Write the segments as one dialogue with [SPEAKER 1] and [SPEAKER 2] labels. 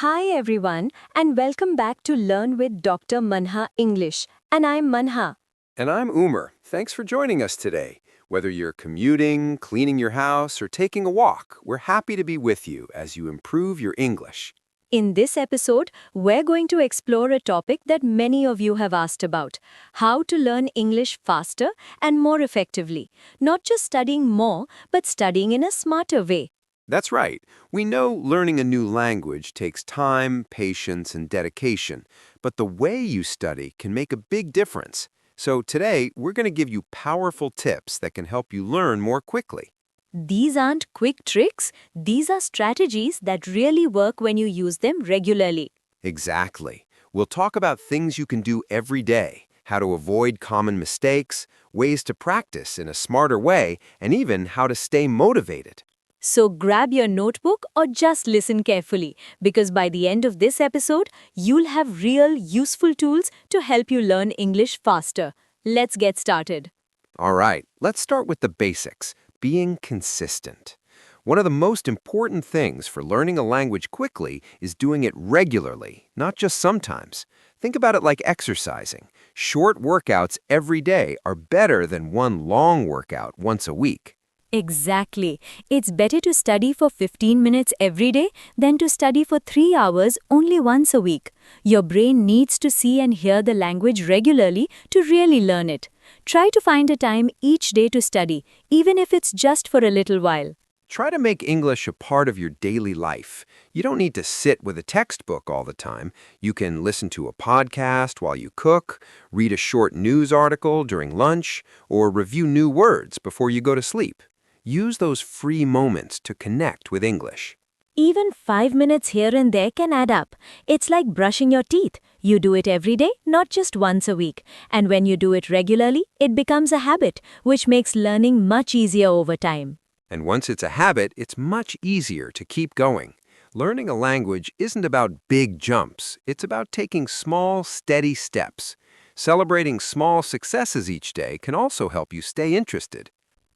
[SPEAKER 1] Hi everyone, and welcome back to Learn with Dr. Manha English. And I'm Manha.
[SPEAKER 2] And I'm Umer. Thanks for joining us today. Whether you're commuting, cleaning your house, or taking a walk, we're happy to be with you as you improve your English.
[SPEAKER 1] In this episode, we're going to explore a topic that many of you have asked about: how to learn English faster and more effectively. Not just studying more, but studying in a smarter way.
[SPEAKER 2] That's right. We know learning a new language takes time, patience, and dedication, but the way you study can make a big difference. So today, we're going to give you powerful tips that can help you learn more quickly.
[SPEAKER 1] These aren't quick tricks, these are strategies that really work when you use them regularly.
[SPEAKER 2] Exactly. We'll talk about things you can do every day, how to avoid common mistakes, ways to practice in a smarter way, and even how to stay motivated.
[SPEAKER 1] So grab your notebook or just listen carefully, because by the end of this episode, you'll have real, useful tools to help you learn English faster. Let's get started.
[SPEAKER 2] All right, let's start with the basics, being consistent. One of the most important things for learning a language quickly is doing it regularly, not just sometimes. Think about it like exercising. Short workouts every day are better than one long workout once a week.
[SPEAKER 1] Exactly. It's better to study for 15 minutes every day than to study for 3 hours only once a week. Your brain needs to see and hear the language regularly to really learn it. Try to find a time each day to study, even if it's just for a little while.
[SPEAKER 2] Try to make English a part of your daily life. You don't need to sit with a textbook all the time. You can listen to a podcast while you cook, read a short news article during lunch, or review new words before you go to sleep. Use those free moments to connect with English.
[SPEAKER 1] Even 5 minutes here and there can add up. It's like brushing your teeth. You do it every day, not just once a week. And when you do it regularly, it becomes a habit, which makes learning much easier over time.
[SPEAKER 2] And once it's a habit, it's much easier to keep going. Learning a language isn't about big jumps. It's about taking small, steady steps. Celebrating small successes each day can also help you stay interested.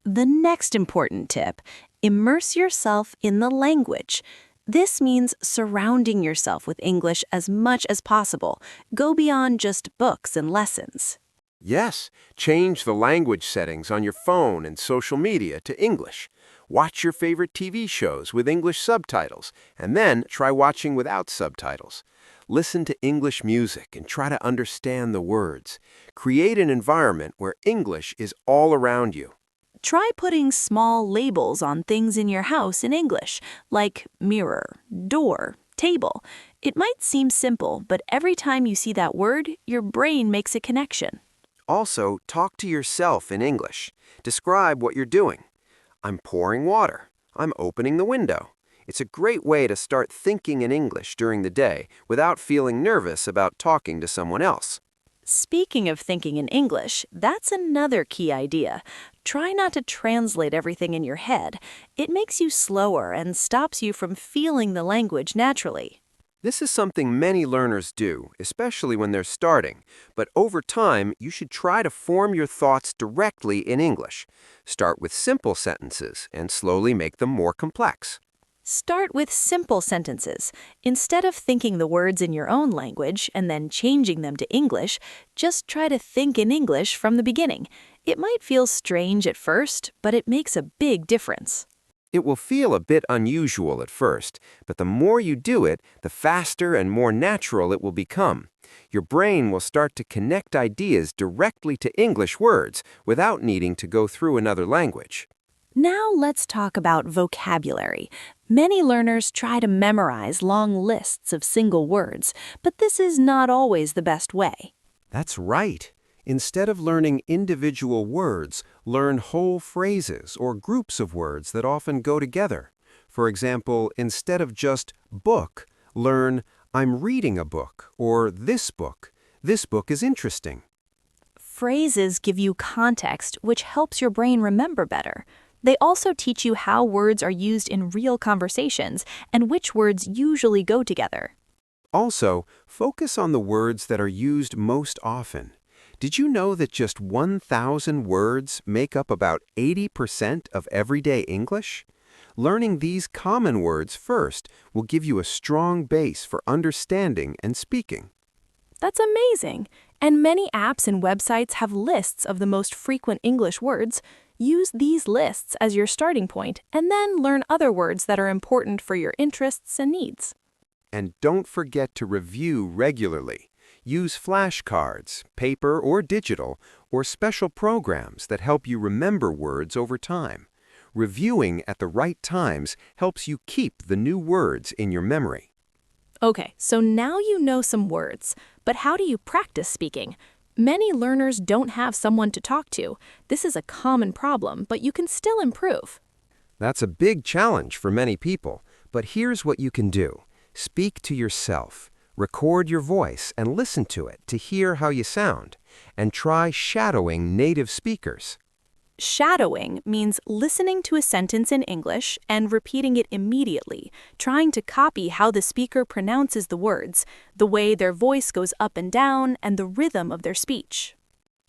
[SPEAKER 3] The next important tip: immerse yourself in the language. This means surrounding yourself with English as much as possible. Go beyond just books and lessons.
[SPEAKER 2] Yes, change the language settings on your phone and social media to English. Watch your favorite TV shows with English subtitles, and then try watching without subtitles. Listen to English music and try to understand the words. Create an environment where English is all around you.
[SPEAKER 3] Try putting small labels on things in your house in English, like mirror, door, table. It might seem simple, but every time you see that word, your brain makes a connection.
[SPEAKER 2] Also, talk to yourself in English. Describe what you're doing. I'm pouring water. I'm opening the window. It's a great way to start thinking in English during the day without feeling nervous about talking to someone else.
[SPEAKER 3] Speaking of thinking in English, that's another key idea. Try not to translate everything in your head. It makes you slower and stops you from feeling the language naturally.
[SPEAKER 2] This is something many learners do, especially when they're starting. But over time, you should try to form your thoughts directly in English. Start with simple sentences and slowly make them more complex.
[SPEAKER 3] Start with simple sentences. Instead of thinking the words in your own language and then changing them to English, just try to think in English from the beginning. It might feel strange at first, but it makes a big difference.
[SPEAKER 2] It will feel a bit unusual at first, but the more you do it, the faster and more natural it will become. Your brain will start to connect ideas directly to English words without needing to go through another language.
[SPEAKER 3] Now let's talk about vocabulary. Many learners try to memorize long lists of single words, but this is not always the best way.
[SPEAKER 2] That's right. Instead of learning individual words, learn whole phrases or groups of words that often go together. For example, instead of just book, learn I'm reading a book or this book. This book is interesting.
[SPEAKER 3] Phrases give you context, which helps your brain remember better. They also teach you how words are used in real conversations and which words usually go together.
[SPEAKER 2] Also, focus on the words that are used most often. Did you know that just 1,000 words make up about 80% of everyday English? Learning these common words first will give you a strong base for understanding and speaking.
[SPEAKER 3] That's amazing. And many apps and websites have lists of the most frequent English words. Use these lists as your starting point and then learn other words that are important for your interests and needs.
[SPEAKER 2] And don't forget to review regularly. Use flashcards, paper or digital, or special programs that help you remember words over time. Reviewing at the right times helps you keep the new words in your memory.
[SPEAKER 3] Okay, so now you know some words, but how do you practice speaking? Many learners don't have someone to talk to. This is a common problem, but you can still improve.
[SPEAKER 2] That's a big challenge for many people, but here's what you can do. Speak to yourself. Record your voice and listen to it to hear how you sound, and try shadowing native speakers.
[SPEAKER 3] Shadowing means listening to a sentence in English and repeating it immediately, trying to copy how the speaker pronounces the words, the way their voice goes up and down, and the rhythm of their speech.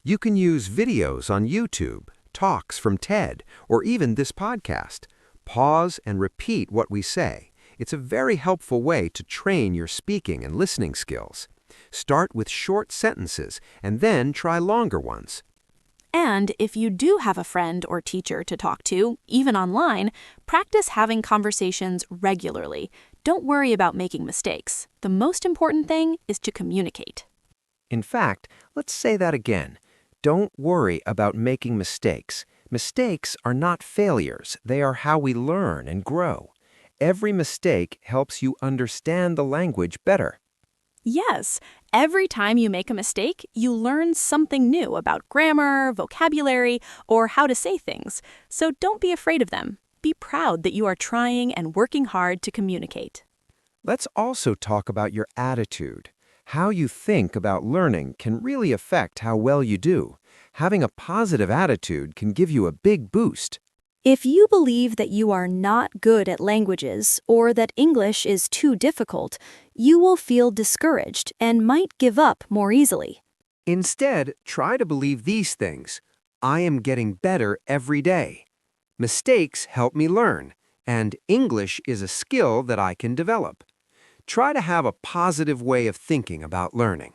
[SPEAKER 2] You can use videos on YouTube, talks from TED, or even this podcast. Pause and repeat what we say. It's a very helpful way to train your speaking and listening skills. Start with short sentences and then try longer ones.
[SPEAKER 3] And if you do have a friend or teacher to talk to, even online, practice having conversations regularly. Don't worry about making mistakes. The most important thing is to communicate.
[SPEAKER 2] In fact, let's say that again. Don't worry about making mistakes. Mistakes are not failures. They are how we learn and grow. Every mistake helps you understand the language better.
[SPEAKER 3] Yes, every time you make a mistake, you learn something new about grammar, vocabulary, or how to say things. So don't be afraid of them. Be proud that you are trying and working hard to communicate.
[SPEAKER 2] Let's also talk about your attitude. How you think about learning can really affect how well you do. Having a positive attitude can give you a big boost.
[SPEAKER 1] If you believe that you are not good at languages or that English is too difficult, you will feel discouraged and might give up more easily.
[SPEAKER 2] Instead, try to believe these things. I am getting better every day. Mistakes help me learn, and English is a skill that I can develop. Try to have a positive way of thinking about learning.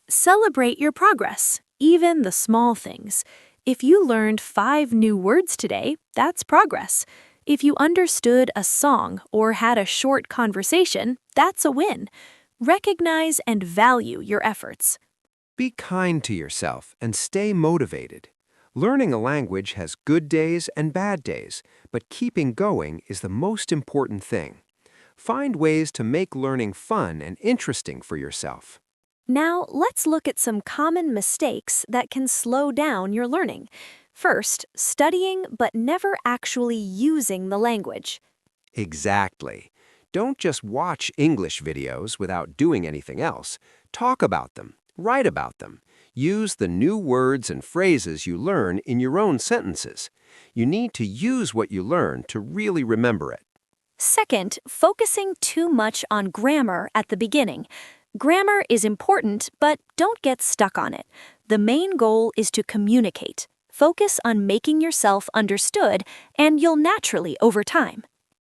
[SPEAKER 1] Celebrate your progress, even the small things. If you learned 5 new words today, that's progress. If you understood a song or had a short conversation, that's a win. Recognize and value your efforts.
[SPEAKER 2] Be kind to yourself and stay motivated. Learning a language has good days and bad days, but keeping going is the most important thing. Find ways to make learning fun and interesting for yourself.
[SPEAKER 1] Now, let's look at some common mistakes that can slow down your learning. First, studying but never actually using the language.
[SPEAKER 2] Exactly. Don't just watch English videos without doing anything else. Talk about them. Write about them. Use the new words and phrases you learn in your own sentences. You need to use what you learn to really remember it.
[SPEAKER 1] Second, focusing too much on grammar at the beginning. Grammar is important, but don't get stuck on it. The main goal is to communicate. Focus on making yourself understood, and you'll naturally over time.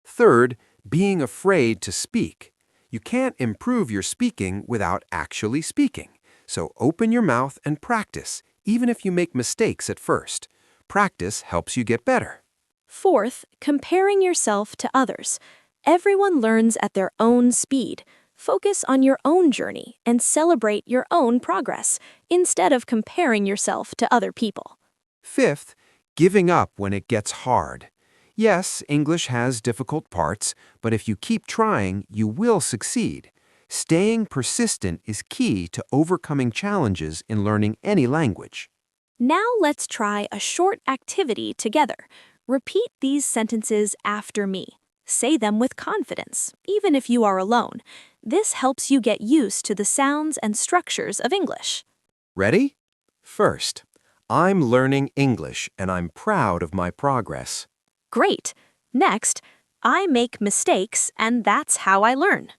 [SPEAKER 2] Third, being afraid to speak. You can't improve your speaking without actually speaking. So open your mouth and practice, even if you make mistakes at first. Practice helps you get better.
[SPEAKER 1] Fourth, comparing yourself to others. Everyone learns at their own speed. Focus on your own journey and celebrate your own progress instead of comparing yourself to other people.
[SPEAKER 2] Fifth, giving up when it gets hard. Yes, English has difficult parts, but if you keep trying, you will succeed. Staying persistent is key to overcoming challenges in learning any language.
[SPEAKER 1] Now let's try a short activity together. Repeat these sentences after me. Say them with confidence, even if you are alone. This helps you get used to the sounds and structures of English.
[SPEAKER 2] Ready? First, I'm learning English and I'm proud of my progress.
[SPEAKER 1] Great. Next, I make mistakes and that's how I learn.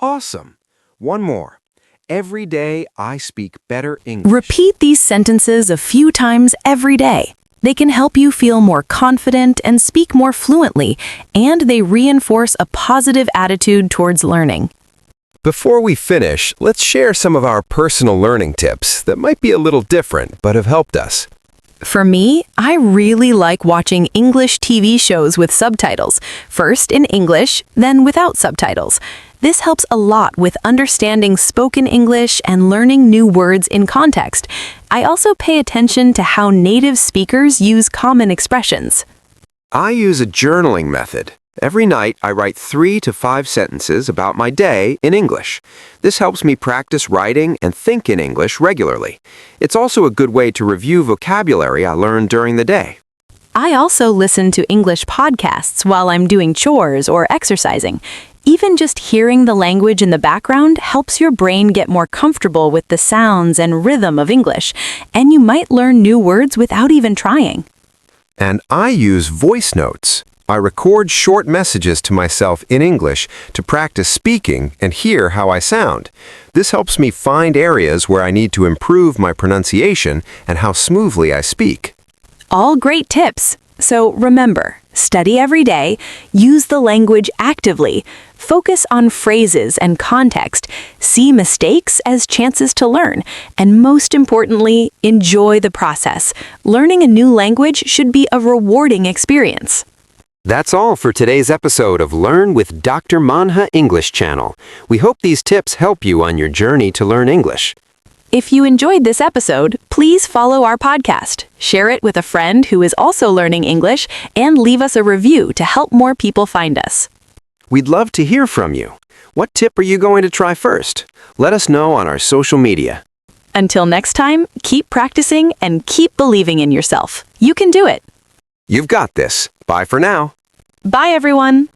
[SPEAKER 2] Awesome. One more. Every day I speak better English.
[SPEAKER 3] Repeat these sentences a few times every day. They can help you feel more confident and speak more fluently, and they reinforce a positive attitude towards learning.
[SPEAKER 2] Before we finish, let's share some of our personal learning tips that might be a little different but have helped us.
[SPEAKER 3] For me, I really like watching English TV shows with subtitles, first in English, then without subtitles. This helps a lot with understanding spoken English and learning new words in context. I also pay attention to how native speakers use common expressions.
[SPEAKER 2] I use a journaling method. Every night, I write 3 to 5 sentences about my day in English. This helps me practice writing and think in English regularly. It's also a good way to review vocabulary I learned during the day.
[SPEAKER 3] I also listen to English podcasts while I'm doing chores or exercising. Even just hearing the language in the background helps your brain get more comfortable with the sounds and rhythm of English, and you might learn new words without even trying.
[SPEAKER 2] And I use voice notes. I record short messages to myself in English to practice speaking and hear how I sound. This helps me find areas where I need to improve my pronunciation and how smoothly I speak.
[SPEAKER 3] All great tips. So remember, study every day, use the language actively, focus on phrases and context, see mistakes as chances to learn, and most importantly, enjoy the process. Learning a new language should be a rewarding experience.
[SPEAKER 2] That's all for today's episode of Learn with Dr. Manha English Channel. We hope these tips help you on your journey to learn English.
[SPEAKER 3] If you enjoyed this episode, please follow our podcast, share it with a friend who is also learning English, and leave us a review to help more people find us.
[SPEAKER 2] We'd love to hear from you. What tip are you going to try first? Let us know on our social media.
[SPEAKER 3] Until next time, keep practicing and keep believing in yourself. You can do it.
[SPEAKER 2] You've got this. Bye for now.
[SPEAKER 3] Bye, everyone.